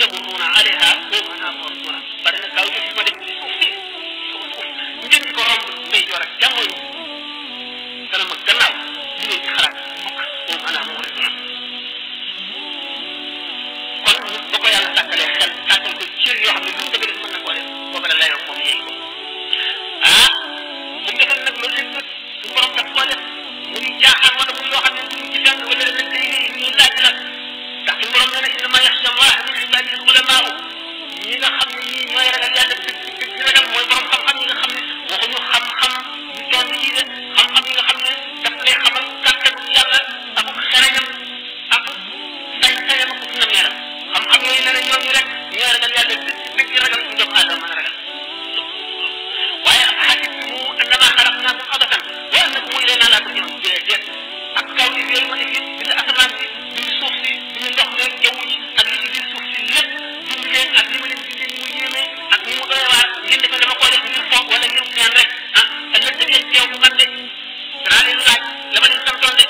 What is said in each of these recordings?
yamurruuna alayha wa hum anhaa mu'riduun bari na kaw ci ma def ci suuf si ngeen di ko romb ndeyjoor ak càmmoñ dana ma gannaaw di ngeen ci xalaat mukk wa hum anhaa mu'riduun kon nit ba ko yàlla sàkkalee xel sàkkal ko cër yoo xam ne lu mu dëgg mën na koo def booba la layoo moom yéeg ko bu mu defal nag loolu lépp suñu borom daf koo def muy jaaxaan wala muy loo xam ne duñ ci jàng wala la day ñu laaj la ndax suñu borom nee na innama yaxsha Allah min ibadihi al-ulamaa ñi nga xam ne ñii ñooy ragal yàlla dëgg ragal mooy borom xam-xam yi nga xam ne waxuñu xam-xam yu toll yi de xam-xam yi nga xam ne daf lay xamal kàttanu yàlla ak xereñam ak sañ-sañam ak nameeram xam-xam yooyu nee na ñooñu rek ñooy ragal yàlla dëgg ragal ñu doomu aadama mën a ragal waaye ak xasibtum annamaa xalaqnaakum abathan wa annakum ilaynaa laa turja'uun déedéet ak kaw yi yooyu ma def yëpp bind asamaan si bind suuf si bind ndox meeg jaww ji ak li ci biir suuf si lépp bind leen ak li ma leen bindee ni mu yéeme ak ni mu doy waar ngeen defe dama koo def ngir foog wala ngir neen rek ëllëg da ngeen teew bu man de danaa leen laaj la ma leen santoon de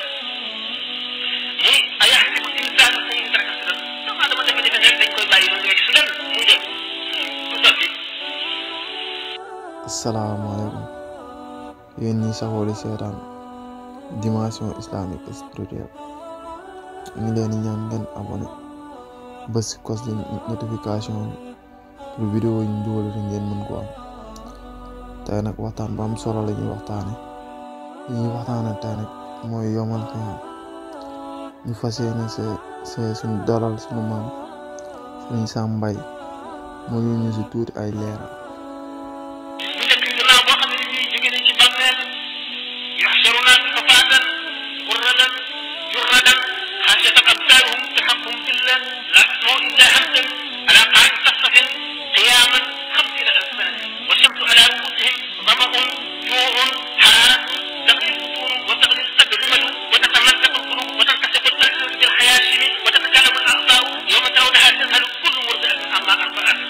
muy ayaxsibu l-insaanu an yutraka sudan dama defe rek dañ koy bàyyi noonu rek sudan muy dem du sotti. Asalaamaaleykum yéen ñi saxoo di seetaan Dimension Islamique et Spirituelle ñu ngi leen di ñaan ngeen abonné bës si cloche de notification pour vidéo yi ñu dugal rek ngeen mën ko am tey nag waxtaan bu am solo la ñuy waxtaane li ñuy waxtaane tey nag mooy yomal xiyaam ñu fas yéene see suñu dalal suñu maam Sëriñ Sam Mbaye moo ñu si tuuti ay leeral.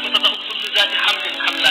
وتضع كل ذات حمل حملها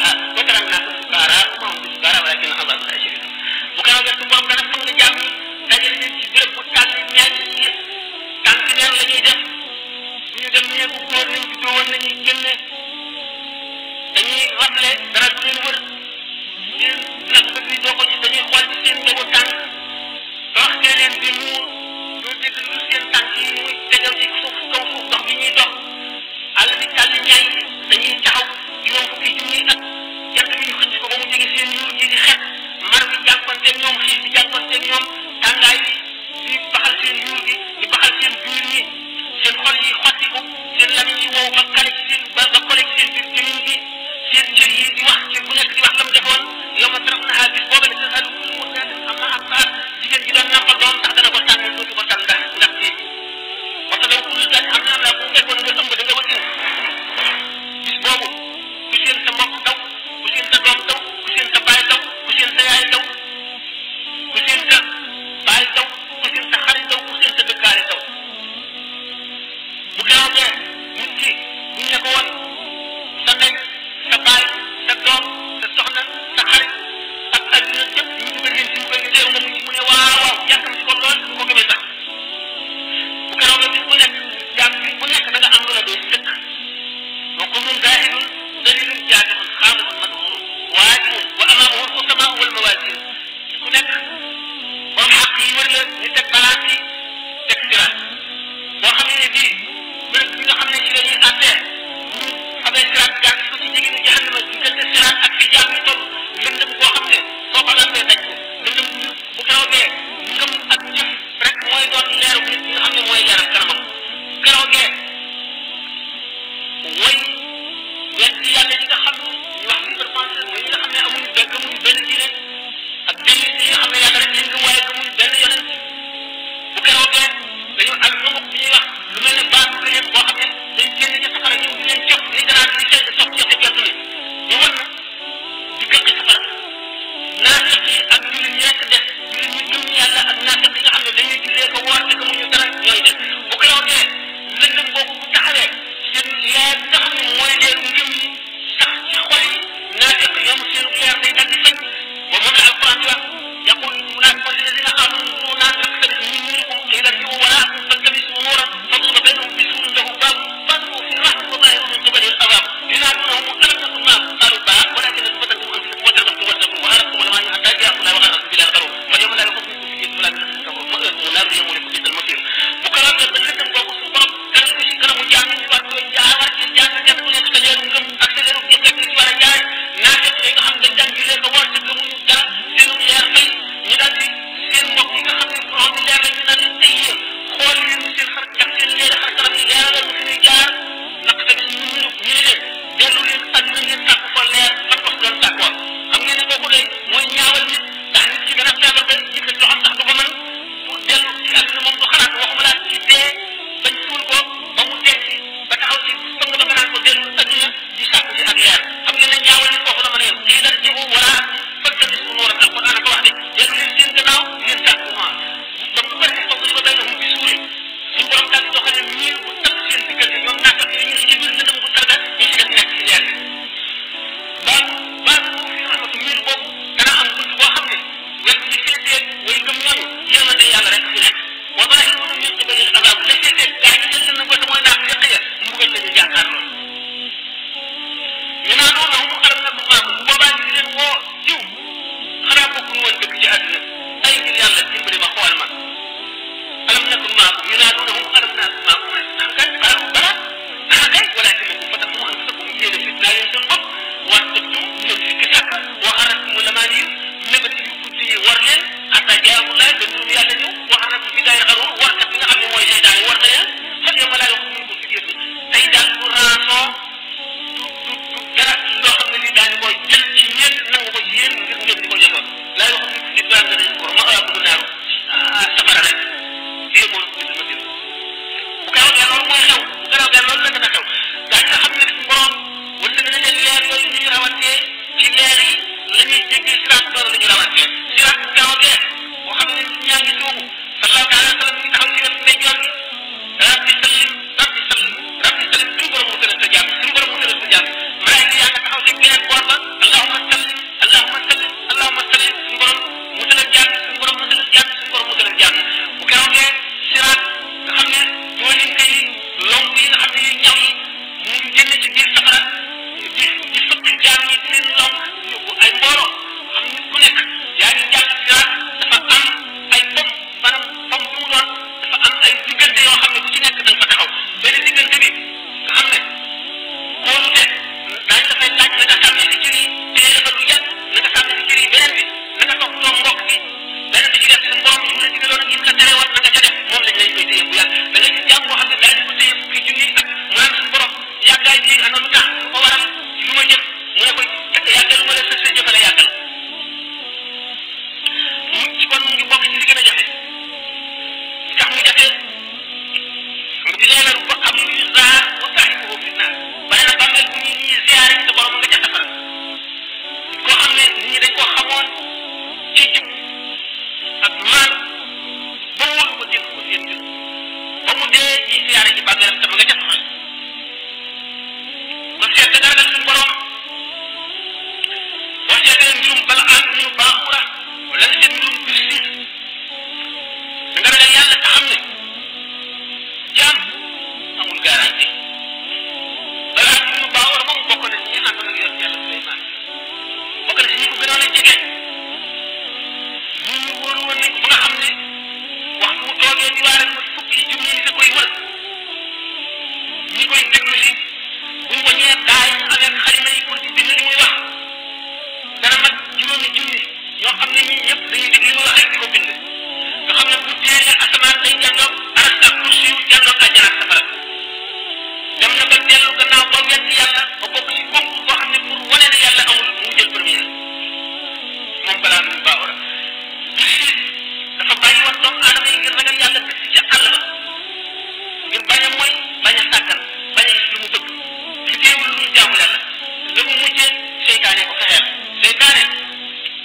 seytaane ko fexeel seytaane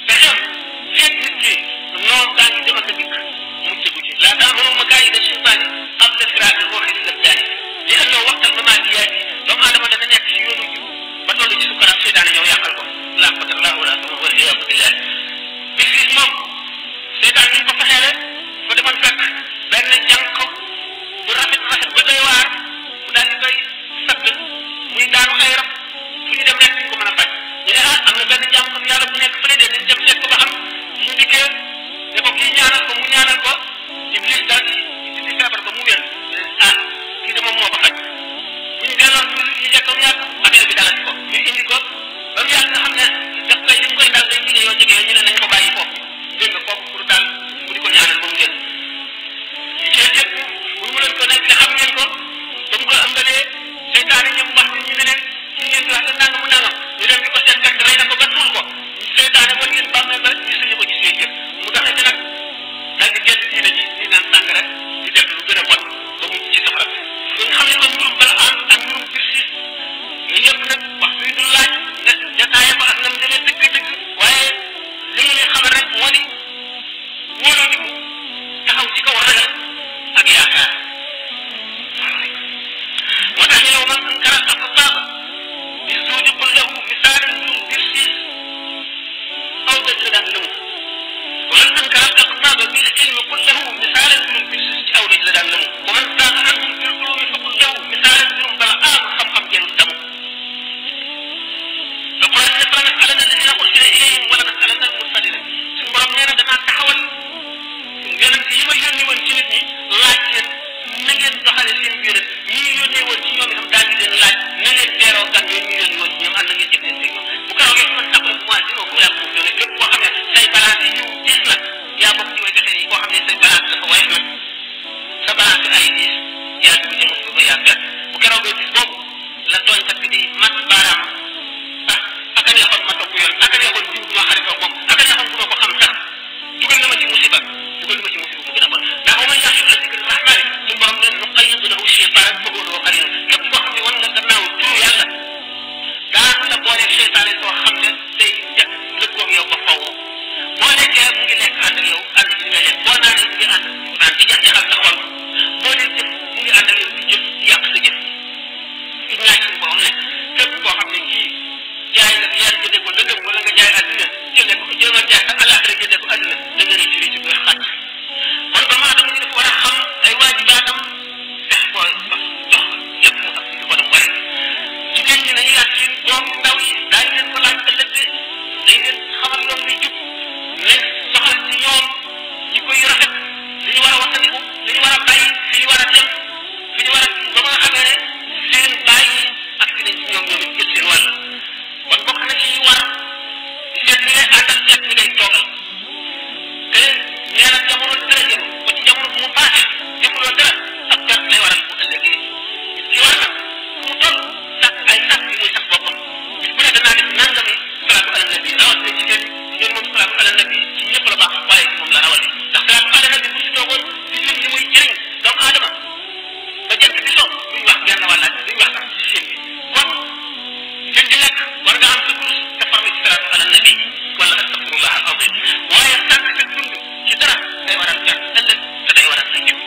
fexeel fekk nit ki noonu daa ngi dem ak a dikk mucc gu ci laa taamanu makaayida seytaane qabla firaaqi ruuhi lil abdaani li annahu waqtal mamaatiyaati doomu aadama dana nekk si yoonu jub ba toll ci sukaraat seytaane ñëw yàqal ko laa qadarallaahu wala sama wal iyaadu billah bis bis moom seytaan ni ko fexeele fa demoon fekk benn jànq bu rafet ba doy waar mu daal di koy sadd muy daanu ay rab fu ñu dem rek duñ ko mën a faj ñu ne am na benn jàmm comme yàlla bu nekk fële de dañ dem seet ko ba xam mu dikkee ne ko kii ñaanal ko mu ñaanal ko iblis daal di dindi feebar ba mu wér kii de moom moo ko faj bu ñu delloon ñu yegg mu yàgg affaire bi dalal ko ñu indi ko ba mu yàgg nga xam ne daf koy li mu koy daal day ñu ne yoo jegee ñu ne nañ ko bàyyi foofu dégg nga kooku pour daal mu di ko ñaanal ba mu wér yi ci yëpp bu mu leen ko nekk ne xam ngeen ko ba mu ko ëmbalee seytaane ñoom wax ñu ne leen ci ngeen di wax la nangam mu nangam ñu dem di ko seet fekk rey na ko ba tuul ko seytaane wan ngeen bàmmee ba gisuñu ko ci seen yëpp mu doxee ci nag daal di génn diine ji di naan sàngara di def lu gën a bon ba mu ci safara ñu xam ne kon mbirum bala am ak mbirum birsis yooyu yëpp nag wax bi du laaj nga jataaye ko ak nam demee dëgg-dëgg waaye li mu ne xamal rek moo di wóoloo di ko taxaw ci kaw ragal ak yaakaar moo tax ñu ne man ankara aqtaaba bi zuudi qul lahu misaalan min birsis aw dëgg la daan lëmu wa man ankara aqtaaba bil ilmi qul lahu misaalan min birsis ci aw dëgg la daan lëmu wa man saaqa anhum bil ulumi fa qul lahu misaalan min bala aam xam-xam jarul damu alquran ne fa nasalanna alladina ursila ilayhim wala nasalanna almursalina suñu borom nee na danaa taxawal yonent yi ma yónni woon ci nit ñi laaj leen na ngeen doxale seen yonent ñi ñu yónnee woon ci ñoom itam daal di leen laaj na ngeen teeroo gan yooyu ñu yónni woon ci ñoom ànd na ngeen jëflante ñoom bu keroogee man sax rek moi dina ko yàgg mu yónnee képp koo xam ne say balance yi ñëw gis na yaa bokk ci way defee yi koo xam ne say balance dafa woyof nag sa balance ay gis yaa dugg ci musiba yaa perte bu keroogee gis boobu la tooñkat bi di mat baaraam aka neexoon ma topp yoon aka neexoon jiw ma xaritoo moom aka neexoon du ma ko xam sax dugal na ma ci musiba dugal na ma ci musiba mu gën a bon ndax wa man yaxshu an zikri rahmani suñu borom ne nuqayyid lahu shaytaanan fa huwa lahu qariin képp koo xam ne wan nga gannaaw turu yàlla daan la booleeg seytaane soo xam ne day lëkkoog yow ba faw boo lekkee mu ngi lekk ànd ak yow ànd ci li nga lekk boo naanee mu ngi ànd naan di jax-jaxal sa xol boo dee jëf mu ngi ànd ak yow di jëf di yàq sa jëf di ñaaj suñu borom ne képp koo xam ne kii jaay nga yàlla jëndee ko lëndëm wala nga jaay àdduna jëndee ko jéemal jaay sa àllaaxira jëndee ko àdduna da nga rëcc rëcc bu xàcc kon doomu aadama ñu dafa war a xam ay waajibaatam fexe ko jox yëpp mu ak ko dem waree jigéen ñi nañu laaj seen doom yu ndaw yi daañu leen ko laaj ëllëg de dañ leen xamal yoon wi jub nañ soxal ci ñoom ñi koy rafet li ñu war a waxtandiku li ñu war a bàyyi fi ñu war a dem fi ñu war a ba nga xamee ne seen bàyyi ak si nañ ci ñoom ñoom it jël seen wàll kon bokk na ci war di seet ni ngay àndal seet ni ngay toogal te nee na jamono dara jëm ba ci jamono bu mu paase jëmuloo dara ak perte lay waral bu ëllëgee nit ki war na fu mu toll sax ay sax yi muy sax boppam bis bu ne danaa def nangami salaatu ala nabi rawatina jigéen ñoom moom salaatu ala nabi ci ñëpp la baax waaye ci moom la rawale ndax salaatu ala nabi bu si toogoon di lim li muy jëriñ doomu aadama ba jant bi so duñ wax genn wàll duñ wax sax ci seen bi kon gën di nekk war nga am sa kurus te farlu ci salaatu ala nabi wala astafirullah al azim waaye sànq sa dund ci dara day waral perte ëllëg te day waral sa jiw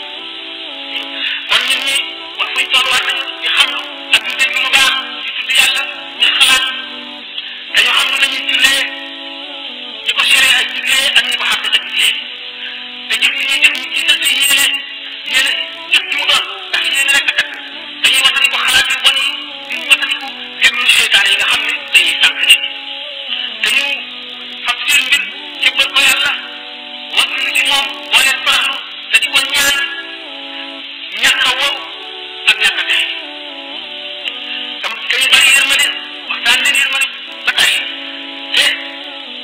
kon nit ñi wax fuñ toll war nañu di xam ak di déglu lu baax di tudd yàlla di xalaat dañu xam lu nañuy jullee ñi ko séré ak diglee ak ñi ko xàtte ak diglee te jëf li ñuy def ñu jiital te yéene jëf ji mu doon ndax yéene rek a takk dañuy watani ko xalaat yu bon yi di watani ko déglu seytaane yi nga xam ne dañuy sànq nit te ñu fab seen mbir jébbal ko yàlla wakkilu ci moom boo leen toroxlu te di ko ñaan ñàkk a wow ak ñàkk a texe tam te ñu bari yërmande waxtaan leen yërmande ba tey te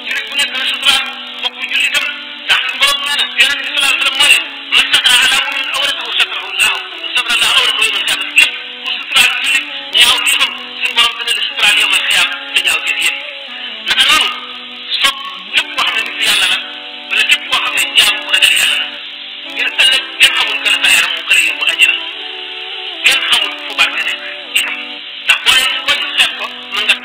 jullit bu nekk na suturaal mbokk jullitam ndax suñu borom nee na yonent bi sallallahu alayhi wa sallam moo ne man satara ala mu'minin awratahu satara allahu awratahu yawmal qiyaamah képp ku suturaal jullit ñaaw fi xam suñu borom dana la suturaal yawmal qiyaam te ñaaw fi yëpp naka noonu sopp képp koo xam ne nit yàlla la wala képp koo xam ne jaam bu ragal yàlla la ngir ëllëg kenn xamul kala sa yaram mu kala yóbbu àjjana kenn xamul fu barke nekk itam ndax boo leen ko xeeb ko mën nga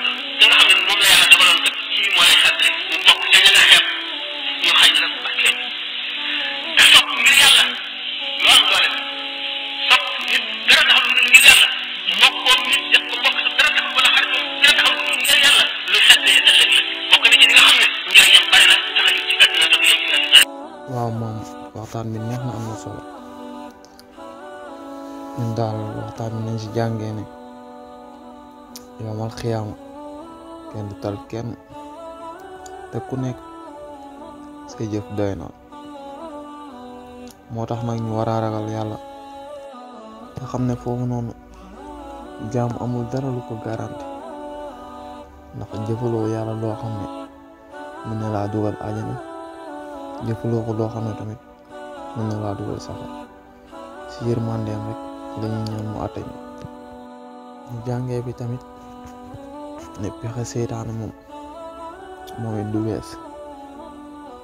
waxtaan bi neex na am na solo ñun daal waxtaan bi nañ ci jàngee ne yowmal xiyaama kenn du tal kenn te ku nekk sa jëf doy na moo tax nag ñu war a ragal yàlla te xam ne foofu noonu jaam amul dara lu ko garanti ndax jëfaloo yàlla loo xam ne mën na laa dugal àjjana jëfaloo ko loo xam ne tamit mën na laa dugal safara ci yërmandeem rek lañuy ñaan mu àtte ñu jàngee bi tamit ne pexe seytaane moom it du wees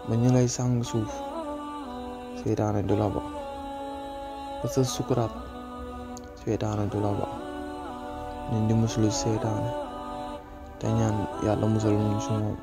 ba ñu lay sàng suuf seytaane du la ba ba sa sukuraat seytaane du la ba ñu di muslu seytaane te ñaan yàlla musal ñu ci moom